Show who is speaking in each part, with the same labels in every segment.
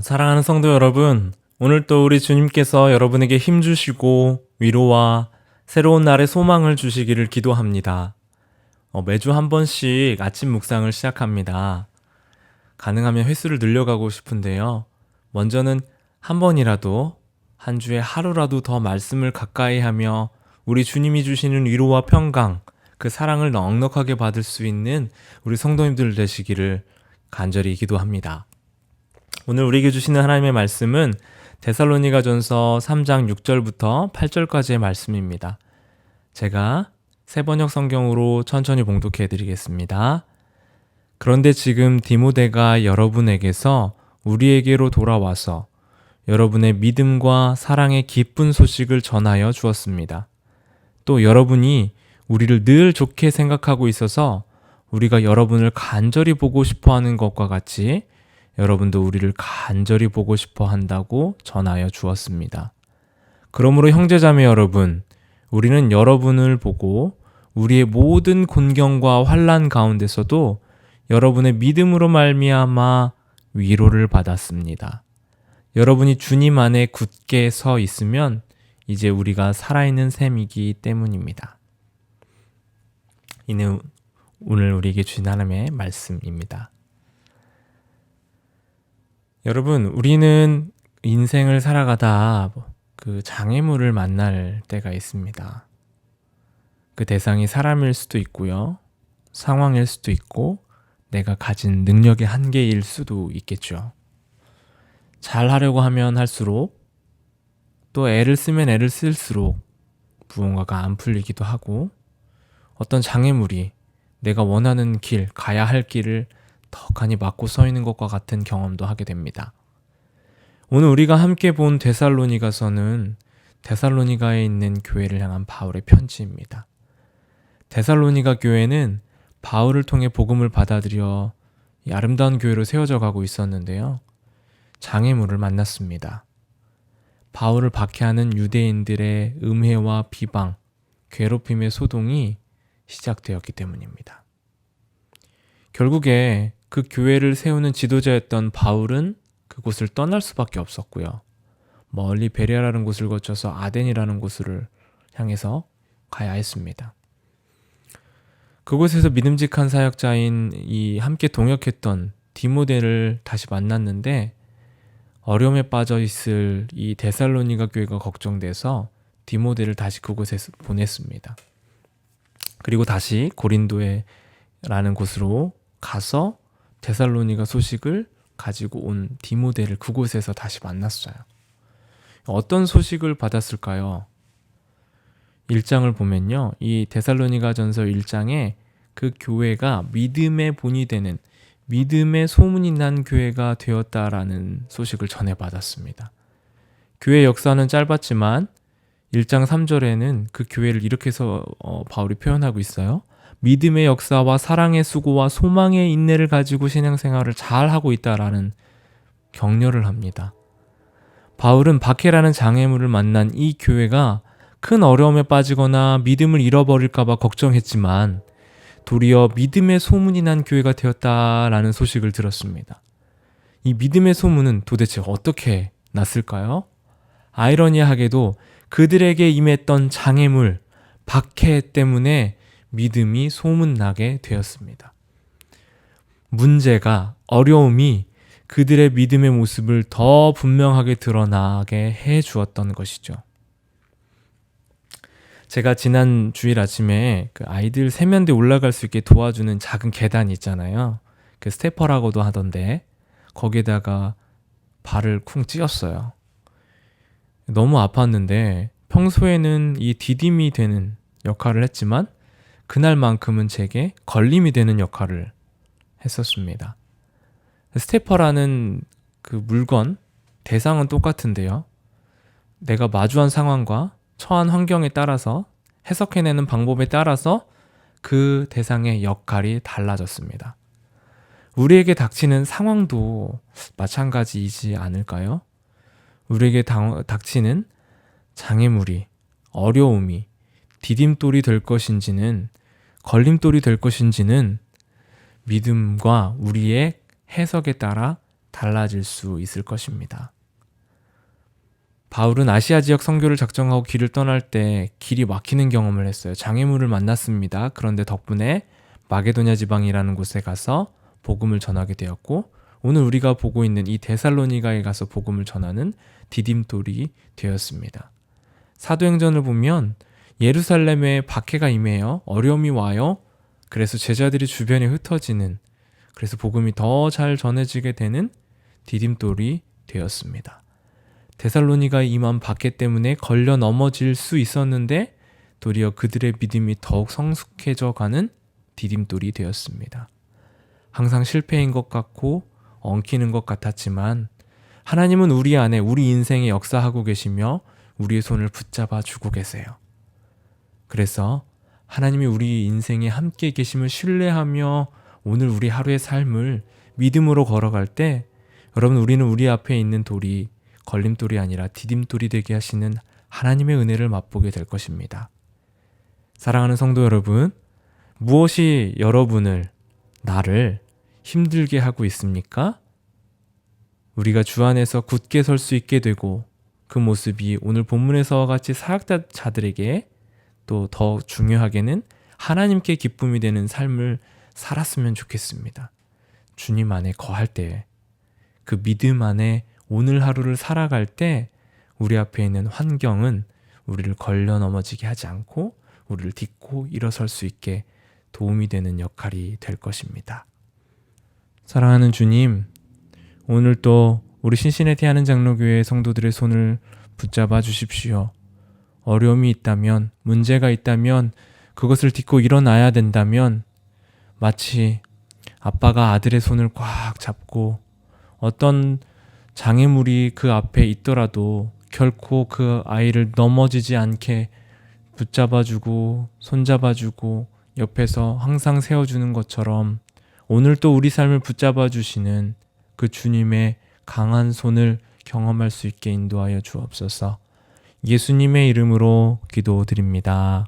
Speaker 1: 사랑하는 성도 여러분, 오늘 또 우리 주님께서 여러분에게 힘 주시고 위로와 새로운 날의 소망을 주시기를 기도합니다. 매주 한 번씩 아침 묵상을 시작합니다. 가능하면 횟수를 늘려가고 싶은데요. 먼저는 한 번이라도, 한 주에 하루라도 더 말씀을 가까이 하며 우리 주님이 주시는 위로와 평강, 그 사랑을 넉넉하게 받을 수 있는 우리 성도님들 되시기를 간절히 기도합니다. 오늘 우리에게 주시는 하나님의 말씀은 데살로니가전서 3장 6절부터 8절까지의 말씀입니다. 제가 새번역 성경으로 천천히 봉독해 드리겠습니다. 그런데 지금 디모데가 여러분에게서 우리에게로 돌아와서 여러분의 믿음과 사랑의 기쁜 소식을 전하여 주었습니다. 또 여러분이 우리를 늘 좋게 생각하고 있어서 우리가 여러분을 간절히 보고 싶어 하는 것과 같이 여러분도 우리를 간절히 보고 싶어 한다고 전하여 주었습니다. 그러므로 형제자매 여러분, 우리는 여러분을 보고 우리의 모든 곤경과 환난 가운데서도 여러분의 믿음으로 말미암아 위로를 받았습니다. 여러분이 주님 안에 굳게 서 있으면 이제 우리가 살아있는 셈이기 때문입니다. 이는 오늘 우리에게 주신 하나님의 말씀입니다. 여러분, 우리는 인생을 살아가다 그 장애물을 만날 때가 있습니다. 그 대상이 사람일 수도 있고요. 상황일 수도 있고 내가 가진 능력의 한계일 수도 있겠죠. 잘 하려고 하면 할수록 또 애를 쓰면 애를 쓸수록 무언가가 안 풀리기도 하고 어떤 장애물이 내가 원하는 길, 가야 할 길을 덕하니 막고 서 있는 것과 같은 경험도 하게 됩니다. 오늘 우리가 함께 본 데살로니가서는 데살로니가에 있는 교회를 향한 바울의 편지입니다. 데살로니가 교회는 바울을 통해 복음을 받아들여 이 아름다운 교회로 세워져 가고 있었는데요. 장애물을 만났습니다. 바울을 박해하는 유대인들의 음해와 비방, 괴롭힘의 소동이 시작되었기 때문입니다. 결국에 그 교회를 세우는 지도자였던 바울은 그곳을 떠날 수밖에 없었고요. 멀리 베레아라는 곳을 거쳐서 아덴이라는 곳을 향해서 가야 했습니다. 그곳에서 믿음직한 사역자인 이 함께 동역했던 디모데를 다시 만났는데 어려움에 빠져 있을 이 데살로니가 교회가 걱정돼서 디모데를 다시 그곳에 보냈습니다. 그리고 다시 고린도라는 곳으로 가서 데살로니가 소식을 가지고 온 디모데를 그곳에서 다시 만났어요. 어떤 소식을 받았을까요? 1장을 보면요. 이 데살로니가전서 1장에 그 교회가 믿음의 본이 되는 믿음의 소문이 난 교회가 되었다라는 소식을 전해받았습니다. 교회 역사는 짧았지만 1장 3절에는 그 교회를 이렇게 해서 바울이 표현하고 있어요. 믿음의 역사와 사랑의 수고와 소망의 인내를 가지고 신앙생활을 잘 하고 있다라는 격려를 합니다. 바울은 박해라는 장애물을 만난 이 교회가 큰 어려움에 빠지거나 믿음을 잃어버릴까 봐 걱정했지만 도리어 믿음의 소문이 난 교회가 되었다라는 소식을 들었습니다. 이 믿음의 소문은 도대체 어떻게 났을까요? 아이러니하게도 그들에게 임했던 장애물, 박해 때문에 믿음이 소문나게 되었습니다. 문제가, 어려움이 그들의 믿음의 모습을 더 분명하게 드러나게 해 주었던 것이죠. 제가 지난 주일 아침에 그 아이들 세면대 올라갈 수 있게 도와주는 작은 계단이 있잖아요. 그 스테퍼라고도 하던데 거기에다가 발을 쿵 찧었어요. 너무 아팠는데 평소에는 이 디딤이 되는 역할을 했지만 그날만큼은 제게 걸림이 되는 역할을 했었습니다. 스테퍼라는 그 물건, 대상은 똑같은데요. 내가 마주한 상황과 처한 환경에 따라서 해석해내는 방법에 따라서 그 대상의 역할이 달라졌습니다. 우리에게 닥치는 상황도 마찬가지이지 않을까요? 우리에게 닥치는 장애물이, 어려움이 디딤돌이 될 것인지는 걸림돌이 될 것인지는 믿음과 우리의 해석에 따라 달라질 수 있을 것입니다. 바울은 아시아 지역 선교를 작정하고 길을 떠날 때 길이 막히는 경험을 했어요. 장애물을 만났습니다. 그런데 덕분에 마게도냐 지방이라는 곳에 가서 복음을 전하게 되었고, 오늘 우리가 보고 있는 이 데살로니가에 가서 복음을 전하는 디딤돌이 되었습니다. 사도행전을 보면 예루살렘에 박해가 임해요. 어려움이 와요. 그래서 제자들이 주변에 흩어지는, 그래서 복음이 더 잘 전해지게 되는 디딤돌이 되었습니다. 데살로니가에 임한 박해 때문에 걸려 넘어질 수 있었는데 도리어 그들의 믿음이 더욱 성숙해져 가는 디딤돌이 되었습니다. 항상 실패인 것 같고 엉키는 것 같았지만 하나님은 우리 안에 우리 인생에 역사하고 계시며 우리의 손을 붙잡아 주고 계세요. 그래서 하나님이 우리 인생에 함께 계심을 신뢰하며 오늘 우리 하루의 삶을 믿음으로 걸어갈 때, 여러분, 우리는 우리 앞에 있는 돌이 걸림돌이 아니라 디딤돌이 되게 하시는 하나님의 은혜를 맛보게 될 것입니다. 사랑하는 성도 여러분, 무엇이 여러분을, 나를 힘들게 하고 있습니까? 우리가 주 안에서 굳게 설 수 있게 되고 그 모습이 오늘 본문에서와 같이 사역자들에게 또 더 중요하게는 하나님께 기쁨이 되는 삶을 살았으면 좋겠습니다. 주님 안에 거할 때, 그 믿음 안에 오늘 하루를 살아갈 때 우리 앞에 있는 환경은 우리를 걸려 넘어지게 하지 않고 우리를 딛고 일어설 수 있게 도움이 되는 역할이 될 것입니다. 사랑하는 주님, 오늘 또 우리 신시내티 하는 장로교회 성도들의 손을 붙잡아 주십시오. 어려움이 있다면, 문제가 있다면, 그것을 딛고 일어나야 된다면 마치 아빠가 아들의 손을 꽉 잡고 어떤 장애물이 그 앞에 있더라도 결코 그 아이를 넘어지지 않게 붙잡아주고 손잡아주고 옆에서 항상 세워주는 것처럼 오늘 또 우리 삶을 붙잡아주시는 그 주님의 강한 손을 경험할 수 있게 인도하여 주옵소서. 예수님의 이름으로 기도드립니다.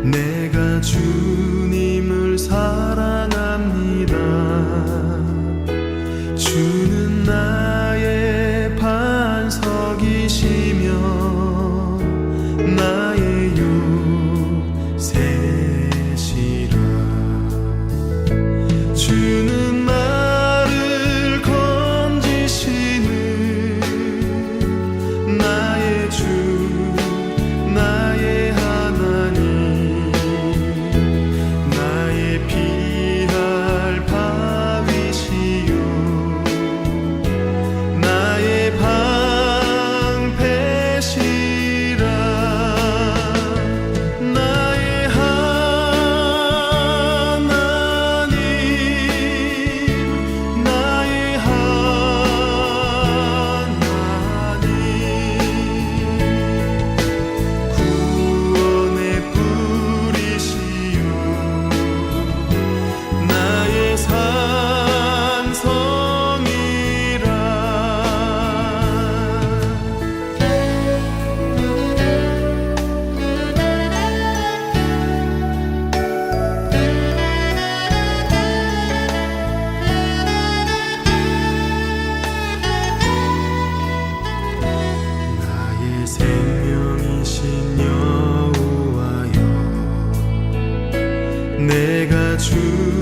Speaker 2: 내가 주님을 사랑합니다. 주는 나의 반석이시며 나의 요새시라. 주는 나를 건지시는 나의 주, 나의 하나님, 나의 피할 바위시요 나의 방패시라. 나의 하나님, 나의 하나님, 구원의 뿌리시요 나의 산성이라. 나의 생명이신 여호와여, 내가 주